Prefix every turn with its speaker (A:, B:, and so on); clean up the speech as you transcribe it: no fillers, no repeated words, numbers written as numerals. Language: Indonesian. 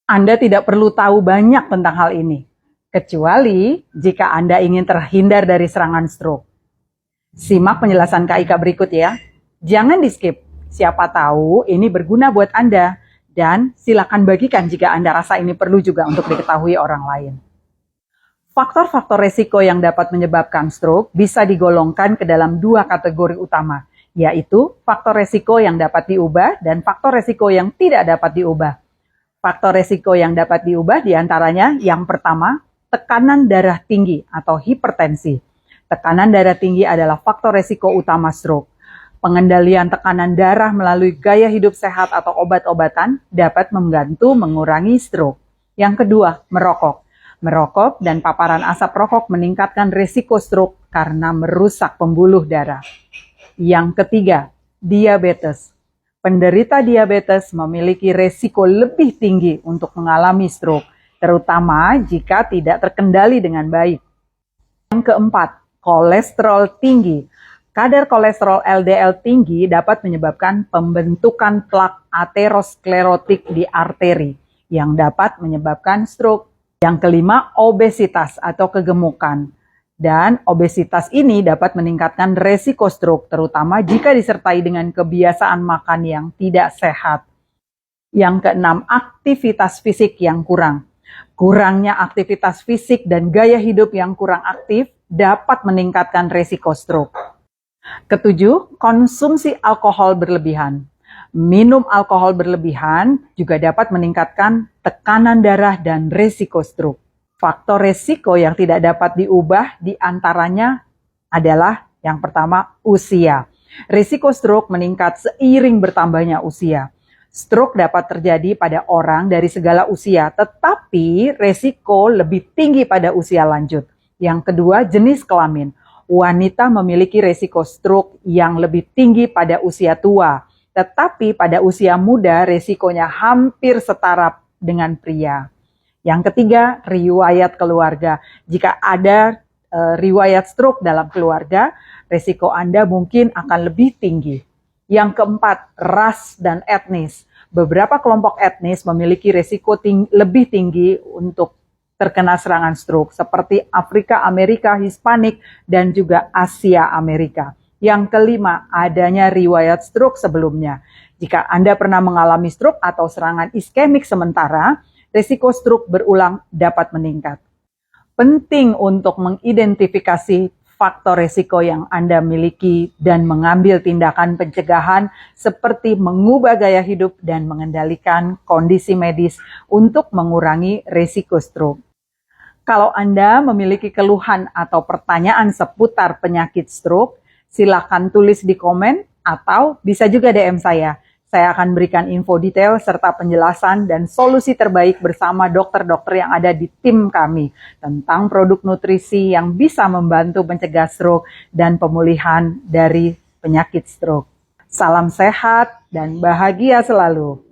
A: Anda tidak perlu tahu banyak tentang hal ini, kecuali jika Anda ingin terhindar dari serangan stroke. Simak penjelasan Kak Ika berikut ya. Jangan di-skip, siapa tahu ini berguna buat Anda. Dan silakan bagikan jika Anda rasa ini perlu juga untuk diketahui orang lain. Faktor-faktor resiko yang dapat menyebabkan stroke bisa digolongkan ke dalam dua kategori utama, yaitu faktor resiko yang dapat diubah dan faktor resiko yang tidak dapat diubah. Faktor resiko yang dapat diubah diantaranya yang pertama, tekanan darah tinggi atau hipertensi. Tekanan darah tinggi adalah faktor resiko utama stroke. Pengendalian tekanan darah melalui gaya hidup sehat atau obat-obatan dapat membantu mengurangi stroke. Yang kedua, merokok. Merokok dan paparan asap rokok meningkatkan risiko stroke karena merusak pembuluh darah. Yang ketiga, diabetes. Penderita diabetes memiliki risiko lebih tinggi untuk mengalami stroke, terutama jika tidak terkendali dengan baik. Yang keempat, kolesterol tinggi. Kadar kolesterol LDL tinggi dapat menyebabkan pembentukan plak aterosklerotik di arteri yang dapat menyebabkan stroke. Yang kelima, obesitas atau kegemukan. Dan obesitas ini dapat meningkatkan resiko stroke, terutama jika disertai dengan kebiasaan makan yang tidak sehat. Yang keenam, aktivitas fisik yang kurang. Kurangnya aktivitas fisik dan gaya hidup yang kurang aktif dapat meningkatkan resiko stroke. Ketujuh, konsumsi alkohol berlebihan. Minum alkohol berlebihan juga dapat meningkatkan tekanan darah dan risiko stroke. Faktor risiko yang tidak dapat diubah diantaranya adalah yang pertama, usia. Risiko stroke meningkat seiring bertambahnya usia. Stroke dapat terjadi pada orang dari segala usia, tetapi risiko lebih tinggi pada usia lanjut. Yang kedua, jenis kelamin. Wanita memiliki risiko stroke yang lebih tinggi pada usia tua, tetapi pada usia muda risikonya hampir setara dengan pria. Yang ketiga, riwayat keluarga. Jika ada riwayat stroke dalam keluarga, risiko Anda mungkin akan lebih tinggi. Yang keempat, ras dan etnis. Beberapa kelompok etnis memiliki risiko lebih tinggi untuk terkena serangan stroke seperti Afrika, Amerika, Hispanik, dan juga Asia Amerika. Yang kelima, adanya riwayat stroke sebelumnya. Jika Anda pernah mengalami stroke atau serangan iskemik sementara, risiko stroke berulang dapat meningkat. Penting untuk mengidentifikasi faktor risiko yang Anda miliki dan mengambil tindakan pencegahan seperti mengubah gaya hidup dan mengendalikan kondisi medis untuk mengurangi risiko stroke. Kalau Anda memiliki keluhan atau pertanyaan seputar penyakit stroke, silakan tulis di komen atau bisa juga DM saya. Saya akan berikan info detail serta penjelasan dan solusi terbaik bersama dokter-dokter yang ada di tim kami tentang produk nutrisi yang bisa membantu mencegah stroke dan pemulihan dari penyakit stroke. Salam sehat dan bahagia selalu.